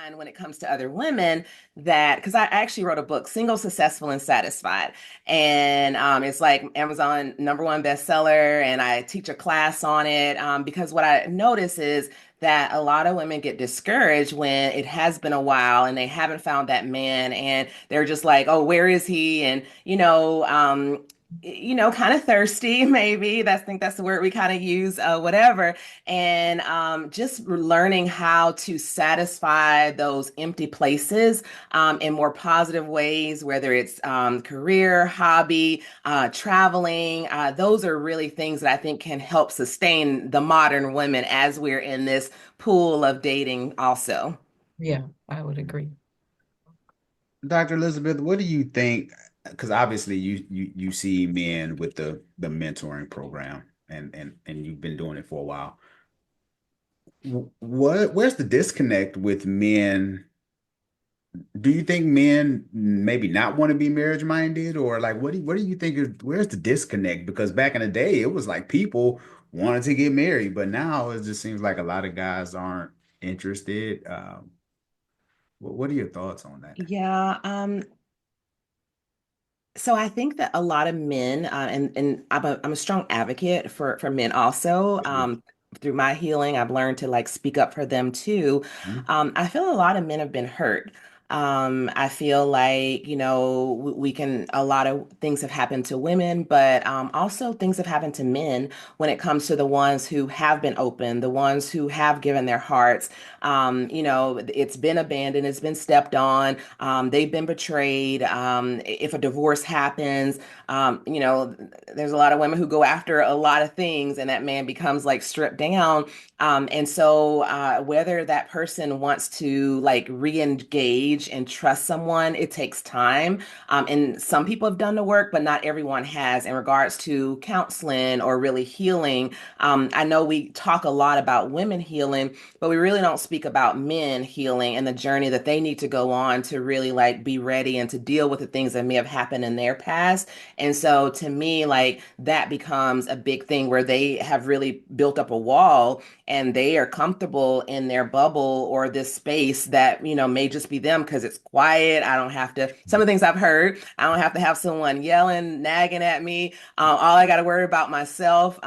find when it comes to other women that, because I actually wrote a book, Single, Successful, and Satisfied. And it's like Amazon #1 bestseller. And I teach a class on it because what I notice is that a lot of women get discouraged when it has been a while and they haven't found that man and they're just like, oh, where is he? And, kind of thirsty, maybe. I think that's the word we kind of use, whatever. And just learning how to satisfy those empty places in more positive ways, whether it's career, hobby, traveling. Those are really things that I think can help sustain the modern women as we're in this pool of dating, also. Yeah, I would agree. Dr. Elizabeth, what do you think? Because obviously you see men with the mentoring program and you've been doing it for a while. Where's the disconnect with men? Do you think men maybe not want to be marriage minded, or like what do you think is where's the disconnect? Because back in the day it was like people wanted to get married, but now it just seems like a lot of guys aren't interested. What are your thoughts on that? Yeah, so I think that a lot of men, and I'm a strong advocate for men also. Through my healing, I've learned to like speak up for them too. Mhm. I feel a lot of men have been hurt. I feel like, we can, a lot of things have happened to women, but also things have happened to men when it comes to the ones who have been open, the ones who have given their hearts. It's been abandoned, it's been stepped on, they've been betrayed. If a divorce happens, there's a lot of women who go after a lot of things, and that man becomes like stripped down. And so, whether that person wants to like re-engage and trust someone, it takes time. And some people have done the work, but not everyone has in regards to counseling or really healing. I know we talk a lot about women healing, but we really don't speak about men healing and the journey that they need to go on to really like be ready and to deal with the things that may have happened in their past. And so to me, like that becomes a big thing where they have really built up a wall and they are comfortable in their bubble or this space that, may just be them because it's quiet. I don't have to, some of the things I've heard, I don't have to have someone yelling, nagging at me. All I got to worry about myself.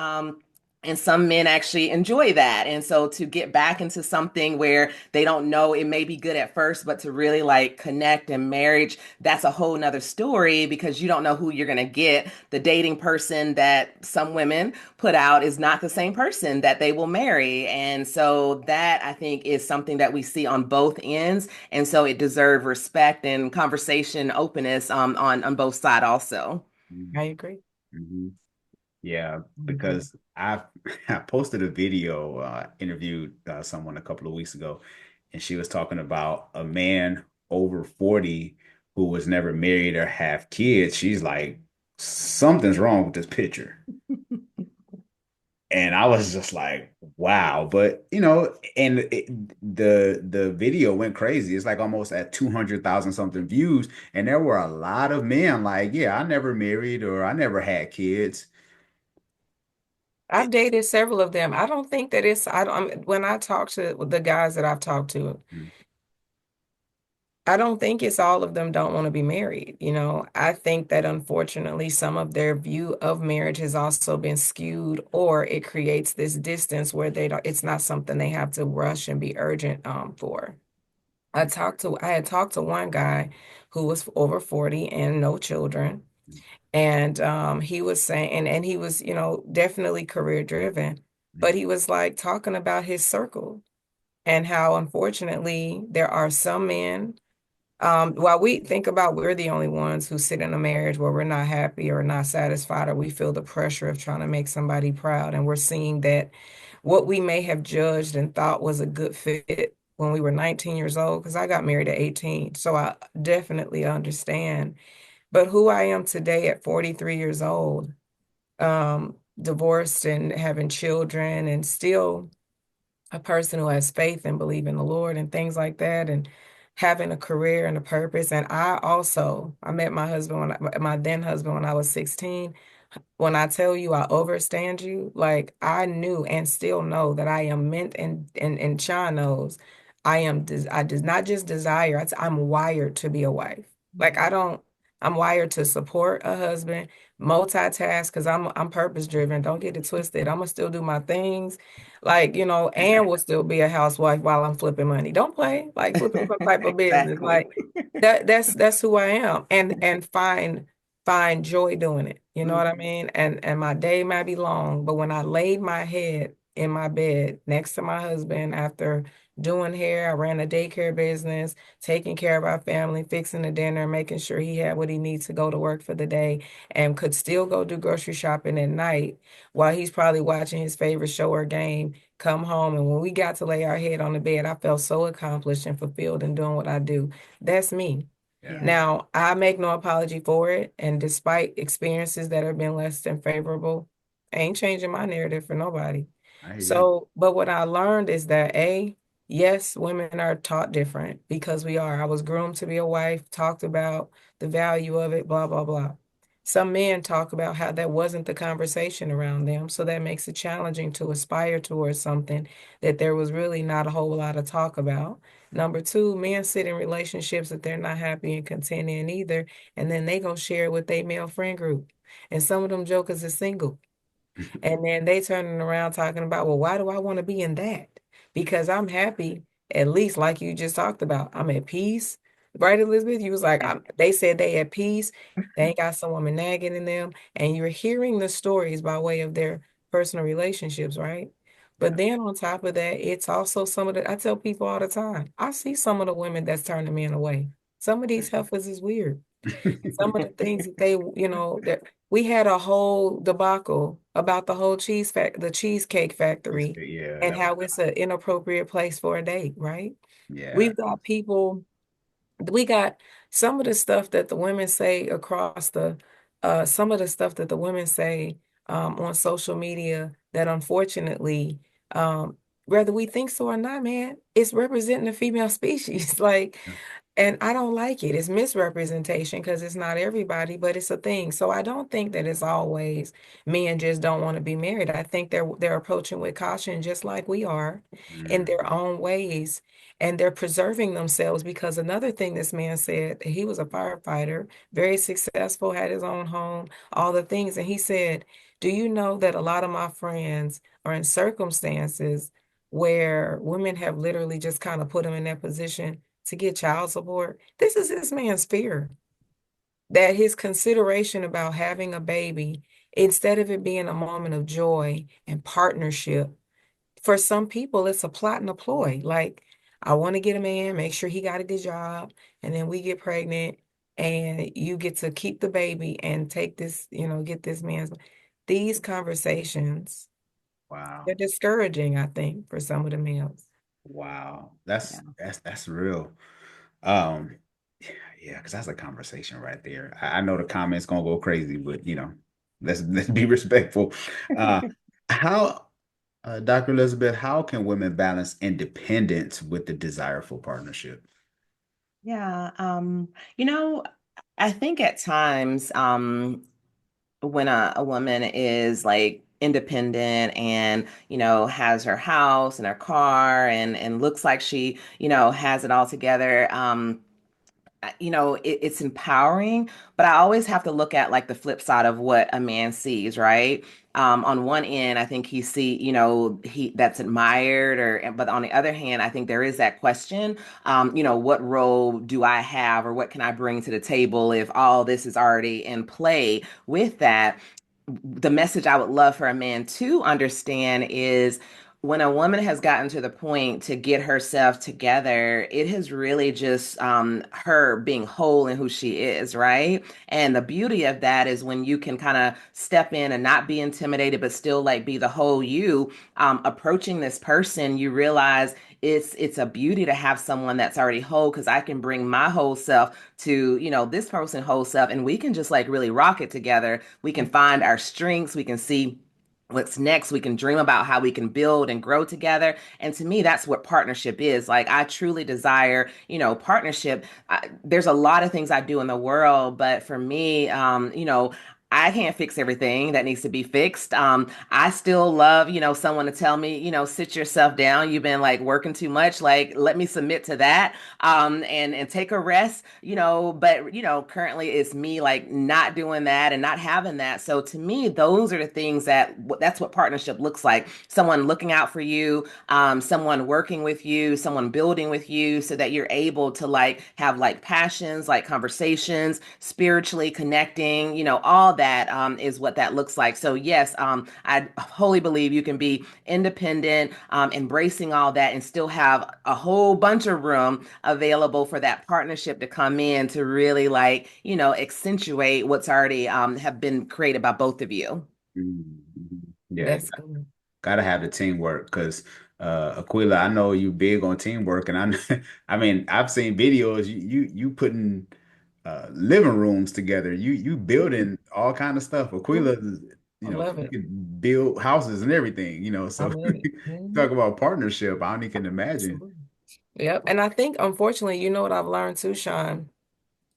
And some men actually enjoy that. And so to get back into something where they don't know it may be good at first, but to really like connect and marriage, that's a whole nother story because you don't know who you're going to get. The dating person that some women put out is not the same person that they will marry. And so that I think is something that we see on both ends. And so it deserves respect and conversation openness on both sides also. I agree. Mhm. Yeah, Mhm. because I I posted a video, interviewed someone a couple of weeks ago, and she was talking about a man over 40 who was never married or have kids. She's like, something's wrong with this picture. And I was just like, wow. But and the video went crazy. It's like almost at 200,000 something views. And there were a lot of men like, yeah, I never married or I never had kids. I've dated several of them. I don't think that I don't, when I talk to the guys that I've talked to, I don't think it's all of them don't want to be married. I think that unfortunately some of their view of marriage has also been skewed, or it creates this distance where it's not something they have to rush and be urgent for. I had talked to one guy who was over 40 and no children. And he was saying, and he was, definitely career driven, but he was like talking about his circle and how unfortunately there are some men. While we think about we're the only ones who sit in a marriage where we're not happy or not satisfied, or we feel the pressure of trying to make somebody proud, and we're seeing that what we may have judged and thought was a good fit when we were 19 years old, because I got married at 18. So I definitely understand. But who I am today at 43 years old, divorced and having children, and still a person who has faith and believe in the Lord and things like that, and having a career and a purpose. And I met my husband my then husband when I was 16. When I tell you I overstand you, like I knew and still know that I am meant, and Sean knows I does not just desire, I'm wired to be a wife. Like I don't, I'm wired to support a husband, multitask because I'm purpose driven. Don't get it twisted. I'm gonna still do my things, like and will still be a housewife while I'm flipping money. Don't play like flipping some type of business. Exactly. Like that's who I am, and find joy doing it. You know what I Mhm. mean? And my day might be long, but when I laid my head in my bed next to my husband after doing hair, I ran a daycare business, taking care of our family, fixing the dinner, making sure he had what he needs to go to work for the day, and could still go do grocery shopping at night while he's probably watching his favorite show or game. Come home, and when we got to lay our head on the bed, I felt so accomplished and fulfilled in doing what I do. That's me. Yeah, Yeah. Now, I make no apology for it. And despite experiences that have been less than favorable, I ain't changing my narrative for nobody. I hear you. So, but what I learned is that yes, women are taught different because we are. I was groomed to be a wife, talked about the value of it, blah, blah, blah. Some men talk about how that wasn't the conversation around them. So that makes it challenging to aspire towards something that there was really not a whole lot of talk about. Number two, men sit in relationships that they're not happy and content in either, and then they gonna share it with their male friend group. And some of them jokers are single. And then they turning around talking about, well, why do I want to be in that? Because I'm happy, at least like you just talked about. I'm at peace. Right, Elizabeth? You was like, Yeah. they said they at peace. They ain't got some woman nagging in them. And you're hearing the stories by way of their personal relationships, right? But Yeah. then on top of that, it's also some of the, I tell people all the time, I see some of the women that's turning men away. Some of these heifers is weird. Some of the things that that we had a whole debacle about the cheesecake factory Yeah, and that was how it's an inappropriate place for a date, right? yeah. We've got people, we got some of the stuff that the women say some of the stuff that the women say on social media that unfortunately, um, whether we think so or not, man, it's representing the female species. Like, and I don't like it. It's misrepresentation because it's not everybody, but it's a thing. So I don't think that it's always men just don't want to be married. I think they're approaching with caution just like we are in Mm, their own ways. And they're preserving themselves because another thing this man said, he was a firefighter, very successful, had his own home, all the things. And he said, do you know that a lot of my friends are in circumstances where women have literally just kind of put them in that position to get child support? This is this man's fear that his consideration about having a baby, instead of it being a moment of joy and partnership, for some people, it's a plot and a ploy. Like, I want to get a man, make sure he got a good job, and then we get pregnant, and you get to keep the baby and take this, get this man's. These conversations, wow. they're discouraging, I think, for some of the males. Wow. Yeah. That's real. Um, yeah, because that's a conversation right there. I know the comments gonna go crazy, but let's be respectful. Uh, how, Dr. Elizabeth, how can women balance independence with the desire for partnership? Yeah. You know, I think at times, when a woman is like independent and has her house and her car and looks like she has it all together, it's empowering, but I always have to look at like the flip side of what a man sees, right? On one end, I think he that's admired, but on the other hand, I think there is that question, what role do I have or what can I bring to the table if all this is already in play with that? The message I would love for a man to understand is when a woman has gotten to the point to get herself together, it has really just her being whole in who she is, right? And the beauty of that is when you can kind of step in and not be intimidated, but still like be the whole you. Approaching this person, you realize it's a beauty to have someone that's already whole because I can bring my whole self to this person whole self, and we can just like really rock it together. We can find our strengths. We can see what's next. We can dream about how we can build and grow together. And to me, that's what partnership is. Like, I truly desire, partnership. There's a lot of things I do in the world, but for me, I can't fix everything that needs to be fixed. I still love, someone to tell me, sit yourself down. You've been like working too much. Like, let me submit to that. And take a rest, but currently it's me like not doing that and not having that. So to me, those are the things that's what partnership looks like. Someone looking out for you, someone working with you, someone building with you so that you're able to like have like passions, like conversations, spiritually connecting, all that is what that looks like. So yes, I wholly believe you can be independent, embracing all that and still have a whole bunch of room available for that partnership to come in to really like, accentuate what's already have been created by both of you. Mhm. Yeah, That's good. gotta have the teamwork because Aquila, I know you big on teamwork, and I I mean I've seen videos you putting living rooms together. You building all kind of stuff. Aquila, Mhm. I love you it. can build houses and everything, I so love it. talk Mhm. about partnership. I only can imagine. Absolutely. Yep. And I think, unfortunately, you know what I've learned too, Sean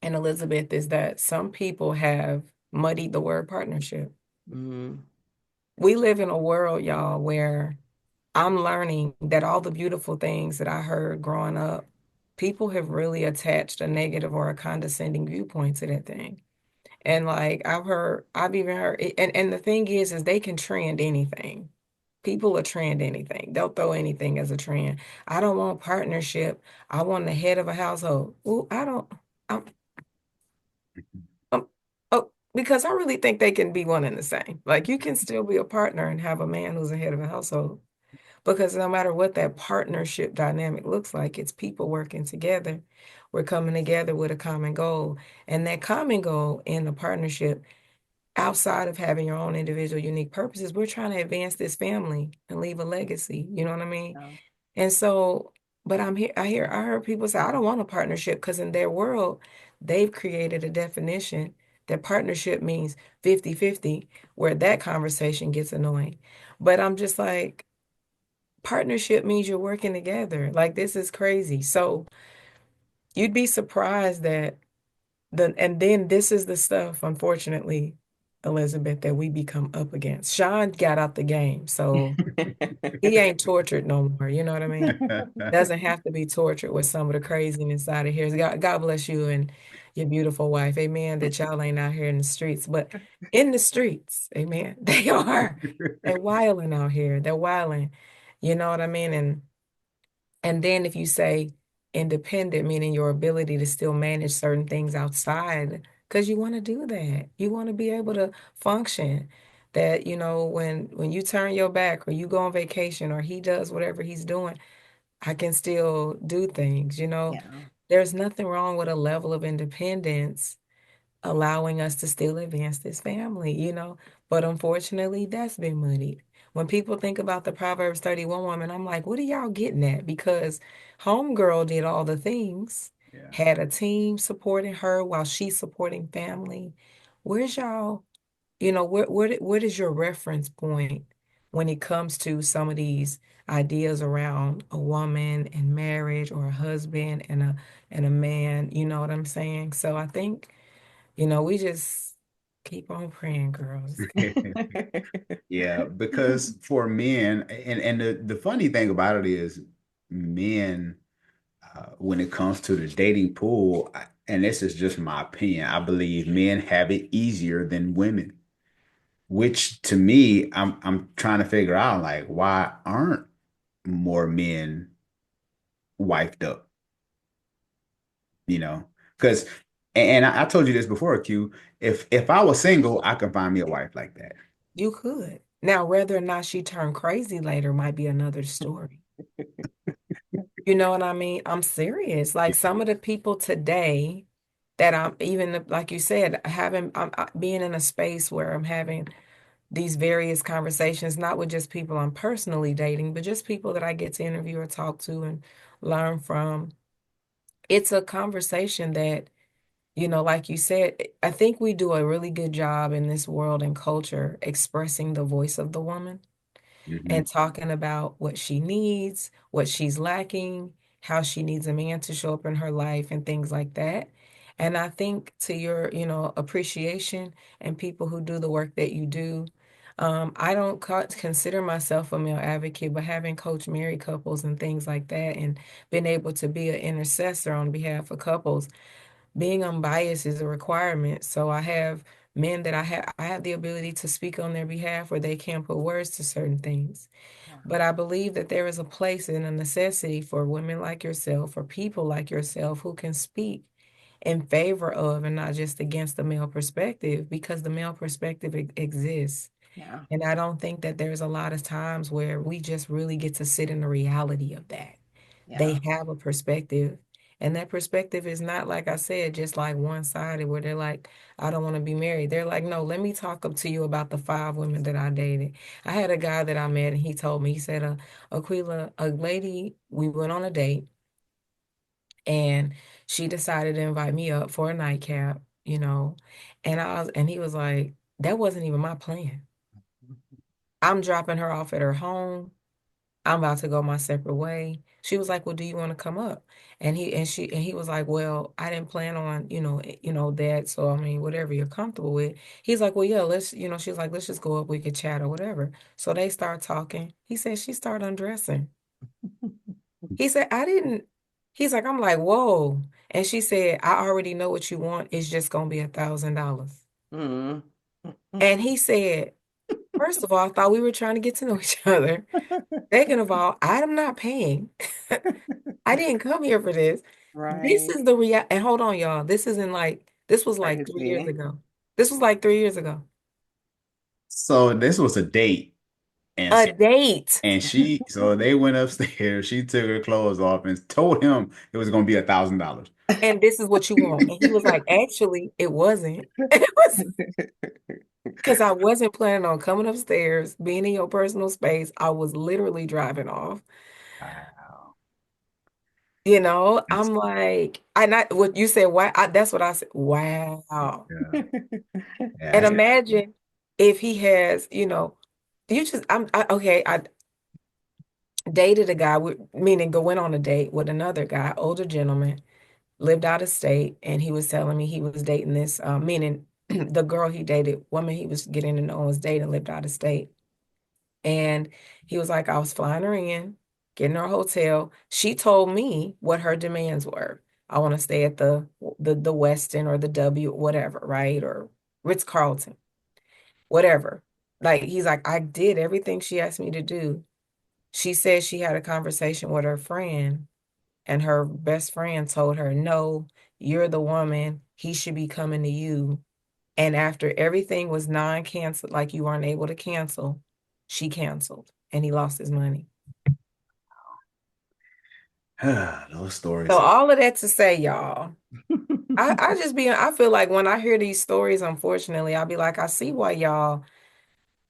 and Elizabeth, is that some people have muddied the word partnership. Mhm. We live in a world, y'all, where I'm learning that all the beautiful things that I heard growing up, people have really attached a negative or a condescending viewpoint to that thing. And like I've even heard, and the thing is they can trend anything. People will trend anything. They'll throw anything as a trend. I don't want partnership. I want the head of a household. Ooh, I don't. I'm, I'm, oh, because I really think they can be one and the same. Like you can still be a partner and have a man who's the head of a household. Because no matter what that partnership dynamic looks like, it's people working together. We're coming together with a common goal. And that common goal in the partnership, outside of having your own individual unique purposes, we're trying to advance this family and leave a legacy. You know what I mean? Yeah. And so, but I heard people say, I don't want a partnership because in their world, they've created a definition that partnership means 50-50, where that conversation gets annoying. But I'm just like, partnership means you're working together. Like this is crazy. So you'd be surprised that and then this is the stuff, unfortunately, Elizabeth, that we become up against. Sean got out the game, so he ain't tortured no more. You know what I mean? Doesn't have to be tortured with some of the craziness out of here. God bless you and your beautiful wife. Amen. That y'all ain't out here in the streets, but in the streets, amen. They are. They're wilding out here. They're wilding. You know what I mean? And then if you say independent, meaning your ability to still manage certain things outside, because you want to do that. You want to be able to function. That, when you turn your back or you go on vacation or he does whatever he's doing, I can still do things. Yeah. There's nothing wrong with a level of independence allowing us to still advance this family. But unfortunately, that's been muddied. When people think about the Proverbs 31 woman, I'm like, what are y'all getting at? Because homegirl did all the things, Yeah. had a team supporting her while she's supporting family. Where's y'all, what is your reference point when it comes to some of these ideas around a woman and marriage or a husband and a man, you know what I'm saying? So I think we just keep on praying, girls. Yeah, because for men, and the funny thing about it is, men, when it comes to the dating pool, and this is just my opinion, I believe men have it easier than women. Which to me, I'm trying to figure out like why aren't more men wifed up, you know? Because and I told you this before, Q. If I was single, I could find me a wife like that. You could. Now, whether or not she turned crazy later might be another story. You know what I mean? I'm serious. Like some of the people today that I'm even like you said, being in a space where I'm having these various conversations, not with just people I'm personally dating, but just people that I get to interview or talk to and learn from. It's a conversation that, like you said, I think we do a really good job in this world and culture expressing the voice of the woman Hmm. and talking about what she needs, what she's lacking, how she needs a man to show up in her life, and things like that. And I think to your, appreciation and people who do the work that you do, I don't consider myself a male advocate, but having coached married couples and things like that and been able to be an intercessor on behalf of couples, being unbiased is a requirement. So I have men that I have the ability to speak on their behalf where they can put words to certain things. Yeah. But I believe that there is a place and a necessity for women like yourself, or people like yourself who can speak in favor of and not just against the male perspective, because the male perspective exists. Yeah. And I don't think that there's a lot of times where we just really get to sit in the reality of that. Yeah. They have a perspective. And that perspective is not, like I said, just like one-sided where they're like, I don't want to be married. They're like, no, let me talk up to you about the 5 women that I dated. I had a guy that I met and he told me, he said, Aquila, a lady, we went on a date and she decided to invite me up for a nightcap. And he was like, that wasn't even my plan. I'm dropping her off at her home. I'm about to go my separate way. She was like, "Well, do you want to come up?" And he was like, "Well, I didn't plan on, that. So I mean, whatever you're comfortable with." He's like, "Well, yeah, she's like, let's just go up, we could chat or whatever." So they start talking. He said she started undressing. He said, I didn't. He's like, I'm like, whoa. And she said, I already know what you want. It's just gonna be $1,000. Mm. And he said, first of all, I thought we were trying to get to know each other. Second of all, I'm not paying. I didn't come here for this. This Right. is the real. And hold on, y'all. This was like 3 years Crazy. ago. This was like 3 years ago. So this was a date, and A date. so they went upstairs. She took her clothes off and told him it was going to be $1,000. And this is what you want. And he was like, actually, it wasn't. It was because I wasn't planning on coming upstairs, being in your personal space. I was literally driving off. Wow. That's, I'm like, what you said, why? That's what I said. Wow. yeah. And Yeah. imagine if he has, okay, I dated a guy, meaning go went on a date with another guy, older gentleman, lived out of state, and he was telling me he was dating this, meaning the girl he dated, woman he was getting to know was dating, lived out of state. And he was like, I was flying her in, getting her a hotel. She told me what her demands were. I want to stay at the Westin or the W, whatever, right? Or Ritz-Carlton, whatever. Like he's like, I did everything she asked me to do. She said she had a conversation with her friend, and her best friend told her, no, you're the woman. He should be coming to you. And after everything was non-canceled, like you weren't able to cancel, she canceled and he lost his money. Those So stories are. all of that to say, y'all, I feel like when I hear these stories, unfortunately, I'll be like, I see why y'all,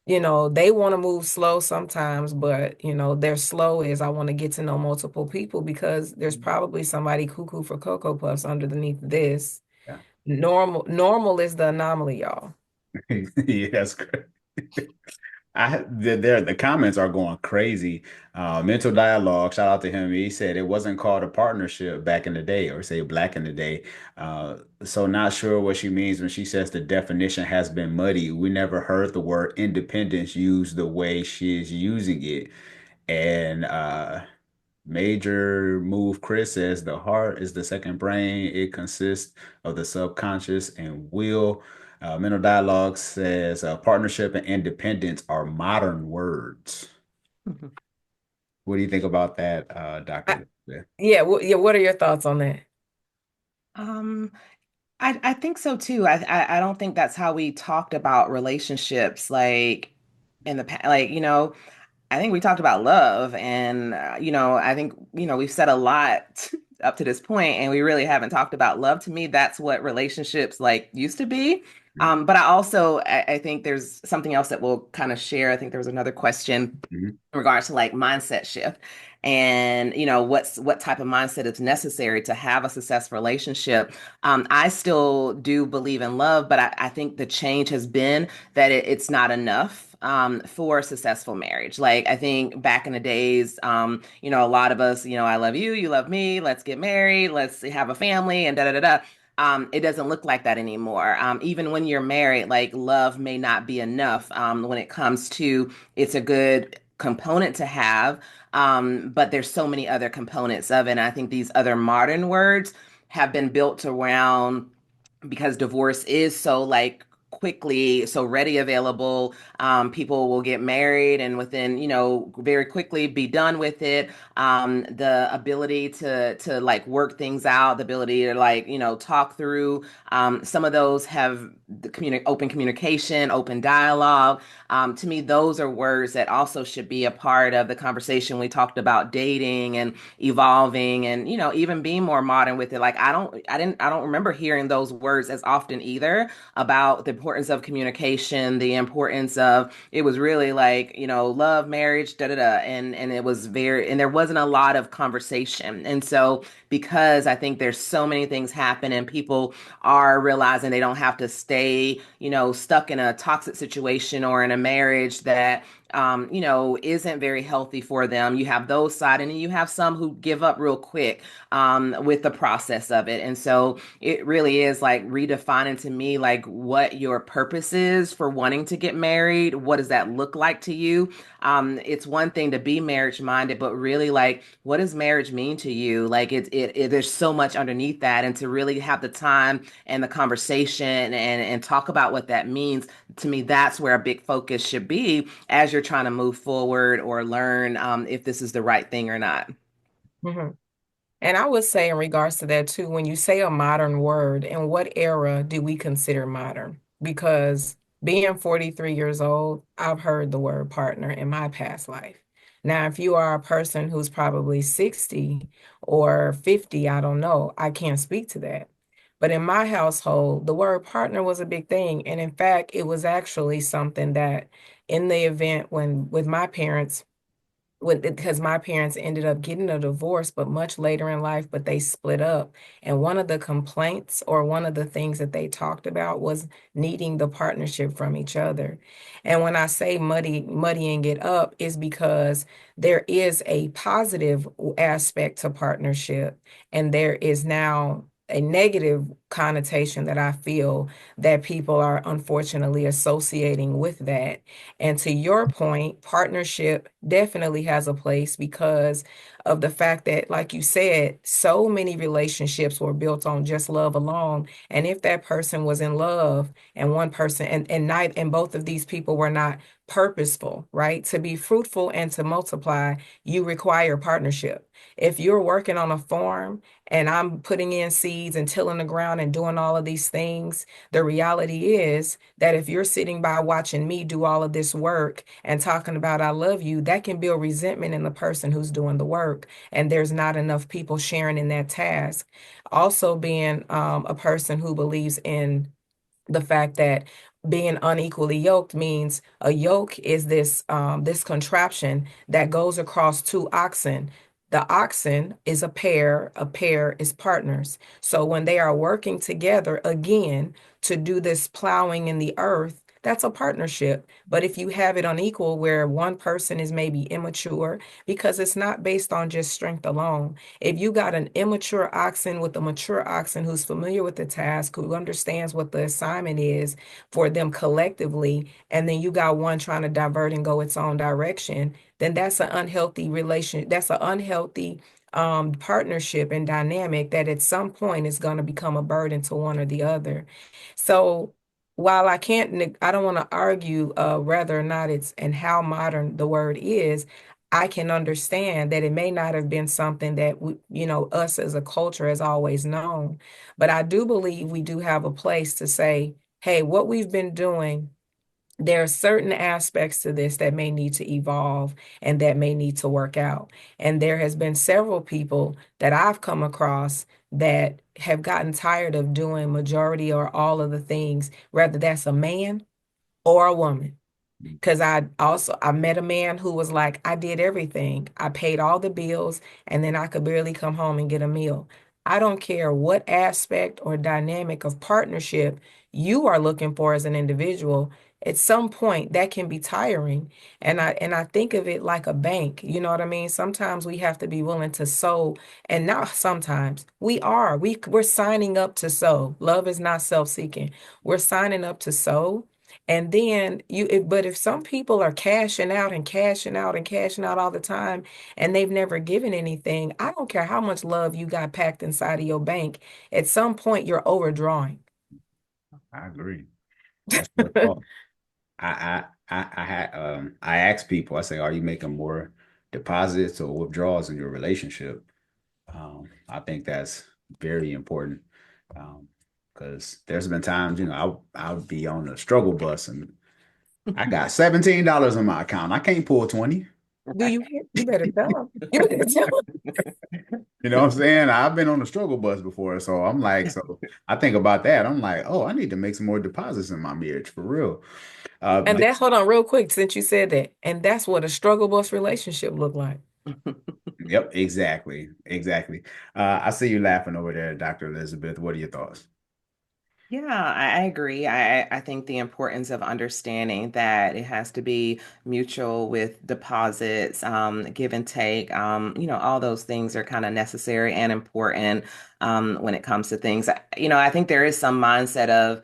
they want to move slow sometimes, but their slow is I want to get to know multiple people because there's probably somebody cuckoo for Cocoa Puffs underneath this. Yeah. Normal is the anomaly, y'all. Yeah, that's great. The comments are going crazy. Mental Dialogue, shout out to him. He said it wasn't called a partnership back in the day, or say black in the day. So not sure what she means when she says the definition has been muddy. We never heard the word independence used the way she is using it. And Major Move Chris says the heart is the second brain. It consists of the subconscious and will. Mental Dialogue says partnership and independence are modern words. What do you think about that, I, Dr. Elizabeth? yeah, yeah. What are your thoughts on that? Um, I think so too. I don't think that's how we talked about relationships like in the past. Like, I think we talked about love, and I think we've said a lot up to this point, and we really haven't talked about love. To me, that's what relationships like used to be. But I think there's something else that we'll kind of share. I think there was another question Mhm. in regards to like mindset shift, and what type of mindset is necessary to have a successful relationship. I still do believe in love, but I think the change has been that it's not enough for a successful marriage. Like I think back in the days, a lot of us, I love you, you love me, let's get married, let's have a family, and da da da da. it doesn't look like that anymore. Even when you're married, like love may not be enough when it comes to it's a good component to have, but there's so many other components of it. And I think these other modern words have been built around because divorce is so like quickly so ready available. People will get married and within very quickly be done with it. The ability to like work things out, the ability to like talk through, some of those have the open communication, open dialogue. To me, those are words that also should be a part of the conversation. We talked about dating and evolving and even being more modern with it. Like I don't remember hearing those words as often either, about the importance of communication, the importance of it was really like love, marriage, da da da, and it was very, and there wasn't a lot of conversation. And so because I think there's so many things happen and people are realizing they don't have to stay stuck in a toxic situation or in a marriage that isn't very healthy for them. You have those side, and then you have some who give up real quick with the process of it. And so it really is like redefining to me like what your purpose is for wanting to get married. What does that look like to you? It's one thing to be marriage minded, but really like what does marriage mean to you? Like there's so much underneath that, and to really have the time and the conversation and talk about what that means. To me, that's where a big focus should be as you're trying to move forward or learn if this is the right thing or not. Mhm. And I would say in regards to that too, when you say a modern word, in what era do we consider modern? Because being 43 years old, I've heard the word partner in my past life. Now, if you are a person who's probably 60 or 50, I don't know, I can't speak to that. But in my household, the word partner was a big thing. And in fact, it was actually something that in the event when with my parents, because my parents ended up getting a divorce, but much later in life, but they split up. And one of the complaints or one of the things that they talked about was needing the partnership from each other. And when I say muddying it up is because there is a positive aspect to partnership, and there is now a negative connotation that I feel that people are unfortunately associating with that. And to your point, partnership definitely has a place because of the fact that, like you said, so many relationships were built on just love alone. And if that person was in love and one person and both of these people were not purposeful, right? To be fruitful and to multiply, you require partnership. If you're working on a farm and I'm putting in seeds and tilling the ground and doing all of these things, the reality is that if you're sitting by watching me do all of this work and talking about I love you, that can build resentment in the person who's doing the work. And there's not enough people sharing in that task. Also, being a person who believes in the fact that being unequally yoked means a yoke is this contraption that goes across two oxen. The oxen is a pair is partners. So when they are working together again to do this plowing in the earth, that's a partnership. But if you have it unequal, where one person is maybe immature, because it's not based on just strength alone. If you got an immature oxen with a mature oxen who's familiar with the task, who understands what the assignment is for them collectively, and then you got one trying to divert and go its own direction, then that's an unhealthy relation. That's an unhealthy partnership and dynamic that at some point is going to become a burden to one or the other. So while I can't, I don't want to argue whether or not it's and how modern the word is. I can understand that it may not have been something that us as a culture has always known, but I do believe we do have a place to say, hey, what we've been doing, there are certain aspects to this that may need to evolve and that may need to work out. And there has been several people that I've come across that have gotten tired of doing majority or all of the things, whether that's a man or a woman. Because I met a man who was like, I did everything. I paid all the bills, and then I could barely come home and get a meal. I don't care what aspect or dynamic of partnership you are looking for as an individual. at some point that can be tiring. And I think of it like a bank. You know what I mean? Sometimes we have to be willing to sow, and not sometimes we're signing up to sow. Love is not self-seeking. We're signing up to sow. And then but if some people are cashing out and cashing out and cashing out all the time and they've never given anything, I don't care how much love you got packed inside of your bank. At some point, you're overdrawing. I agree. That's what thought. I ask people, I say, are you making more deposits or withdrawals in your relationship? I think that's very important. Because there's been times, I'll be on the struggle bus and I got $17 in my account. I can't pull 20. Do you hear? You better tell them. You better tell them. You know what I'm saying? I've been on the struggle bus before. So I'm like, so I think about that. I'm like, oh, I need to make some more deposits in my marriage for real. And that, hold on real quick, since you said that. And that's what a struggle bus relationship look like. Yep, exactly. Exactly. I see you laughing over there, Dr. Elizabeth. What are your thoughts? Yeah, I agree. I think the importance of understanding that it has to be mutual with deposits, give and take. All those things are kind of necessary and important when it comes to things. I think there is some mindset of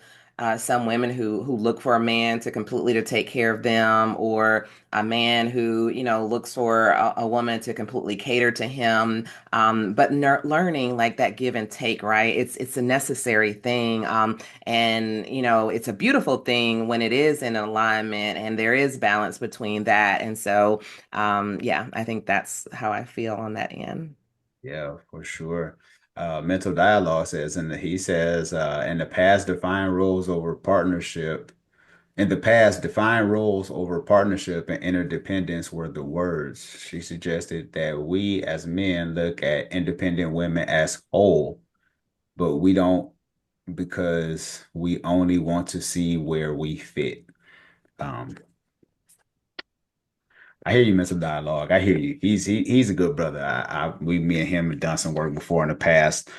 some women who look for a man to completely to take care of them, or a man who looks for a woman to completely cater to him. But learning like that give and take, right? It's a necessary thing. And, it's a beautiful thing when it is in alignment and there is balance between that. And so, yeah, I think that's how I feel on that end. Yeah, for sure. Mental dialogue says, and he says, in the past, define roles over partnership. In the past, define roles over partnership and interdependence were the words. She suggested that we as men look at independent women as whole, but we don't because we only want to see where we fit. Um, I hear you, mental dialogue. I hear you. He's a good brother. Me and him have done some work before in the past.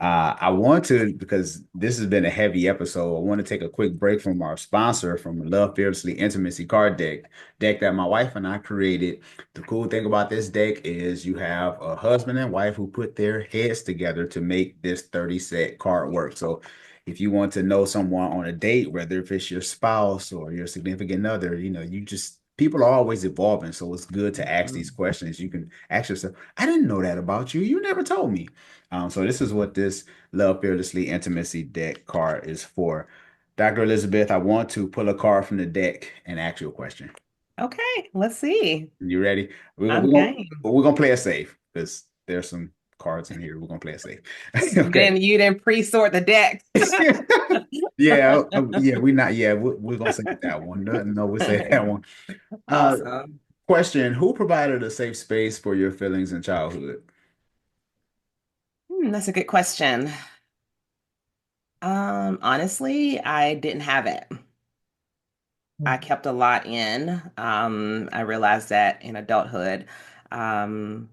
I want to, because this has been a heavy episode. I want to take a quick break from our sponsor, from Love Fearlessly Intimacy Card deck that my wife and I created. The cool thing about this deck is you have a husband and wife who put their heads together to make this 30 set card work. So if you want to know someone on a date, whether if it's your spouse or your significant other, you just people are always evolving. So it's good to ask these Mhm. questions. You can ask yourself, I didn't know that about you. You never told me. So this is what this Love Fearlessly Intimacy deck card is for. Dr. Elizabeth, I want to pull a card from the deck and ask you a question. Okay, let's see. You ready? We're gonna I'm we're gonna game. we're gonna play it safe because there's some cards in here. We're gonna play it safe. You Okay. didn't you didn't pre-sort the deck. Yeah, yeah, we're not. Yeah, we're gonna say that one. No, no, we'll say that one. Uh, Awesome. Question: who provided a safe space for your feelings in childhood? That's a good question. Honestly, I didn't have it. I kept a lot in. I realized that in adulthood. Um,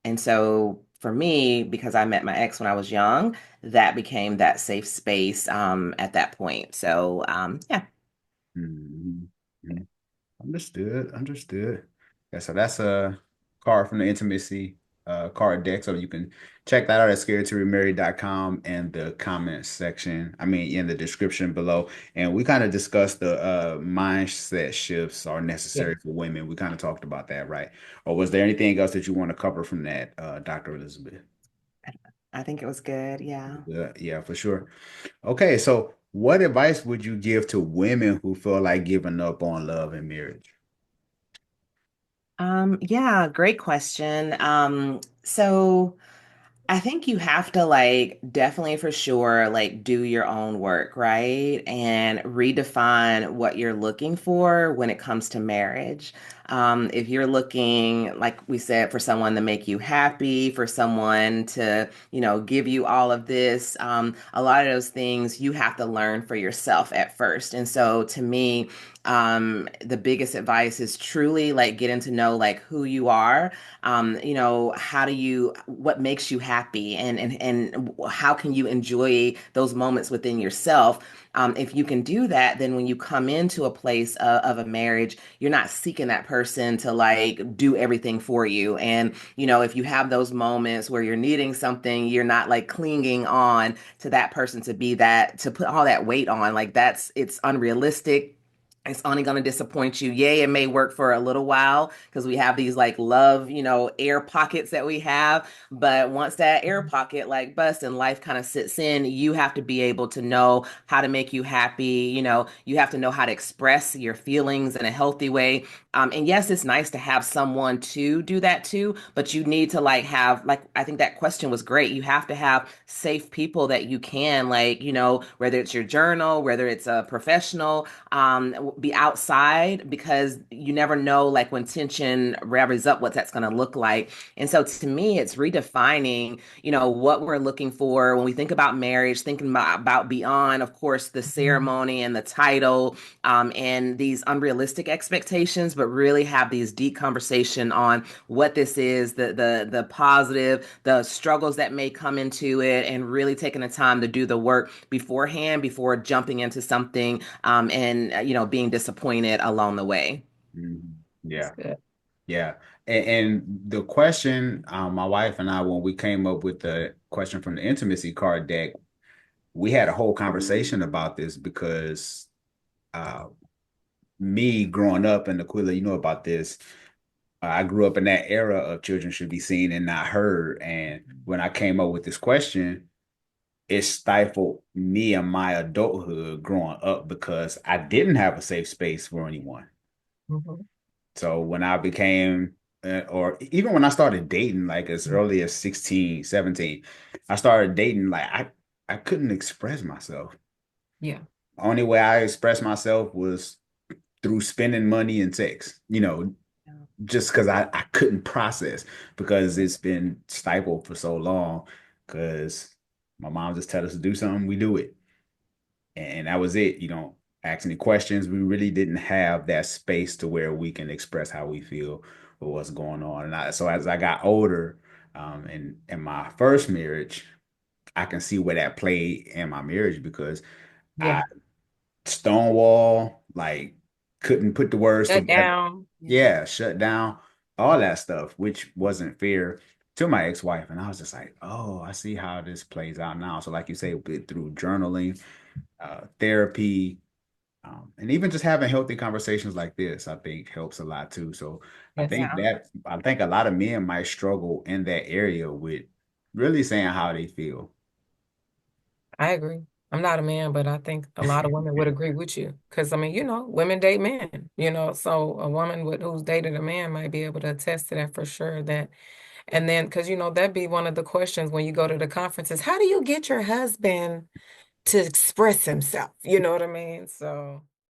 and so for me, because I met my ex when I was young, that became that safe space at that point. So yeah. Mhm. Understood. Understood. Yeah, so that's a card from the intimacy card deck. So you can check that out at scaredtoremarry.com and the comments section. I mean, in the description below. And we kind of discussed the mindset shifts are Yeah. necessary for women. We kind of talked about that, right? Or was there anything else that you want to cover from that, Dr. Elizabeth? I think it was good. Yeah. Yeah, yeah, for sure. Okay, so what advice would you give to women who feel like giving up on love and marriage? Yeah, great question. So I think you have to like definitely for sure like do your own work, right? And redefine what you're looking for when it comes to marriage. If you're looking, like we said, for someone to make you happy, for someone to, give you all of this, a lot of those things you have to learn for yourself at first. And so to me, the biggest advice is truly like getting to know like who you are. How do you, what makes you happy, and how can you enjoy those moments within yourself. If you can do that, then when you come into a place of a marriage, you're not seeking that person to like do everything for you. And, if you have those moments where you're needing something, you're not like clinging on to that person to be that, to put all that weight on. Like it's unrealistic. It's only going to disappoint you. Yay, it may work for a little while because we have these like love, air pockets that we have. But once that air pocket like busts and life kind of sits in, you have to be able to know how to make you happy. You have to know how to express your feelings in a healthy way. And yes, it's nice to have someone to do that too, but you need to like have, like, I think that question was great. You have to have safe people that you can, like, whether it's your journal, whether it's a professional, be outside, because you never know like when tension revs up what that's going to look like. And so to me it's redefining what we're looking for when we think about marriage, thinking about beyond, of course, the Mhm. ceremony and the title, and these unrealistic expectations, but really have these deep conversation on what this is, the positive, the struggles that may come into it, and really taking the time to do the work beforehand before jumping into something, and being disappointed along the way. Mhm. That's Yeah. good. Yeah. And the question, my wife and I, when we came up with the question from the intimacy card deck, we had a whole conversation about this because uh, me growing up, and Aquila, you know about this. I grew up in that era of children should be seen and not heard. And when I came up with this question, it stifled me in my adulthood growing up because I didn't have a safe space for anyone. Mhm. So when I became, or even when I started dating, like as early as 16, 17, I started dating, like I couldn't express myself. Yeah. Only way I expressed myself was through spending money and sex, just because I couldn't process because it's been stifled for so long because my mom just tell us to do something, we do it. And that was it. You don't ask any questions. We really didn't have that space to where we can express how we feel or what's going on. So as I got older, in my first marriage, I can see where that played in my marriage because I Yeah. stonewall, like couldn't put the words Shut together. down. Yeah. Yeah, shut down, all that stuff, which wasn't fair to my ex-wife. And I was just like, oh, I see how this plays out now. So like you say, through journaling, therapy, and even just having healthy conversations like this, I think helps a lot too. So Yes. Yeah. I think a lot of men might struggle in that area with really saying how they feel. I agree. I'm not a man, but I think a lot of women would agree with you. Because, I mean, women date men, so a woman who's dated a man might be able to attest to that for sure. And then, because, that'd be one of the questions when you go to the conferences. How do you get your husband to express himself? You know what I mean? So.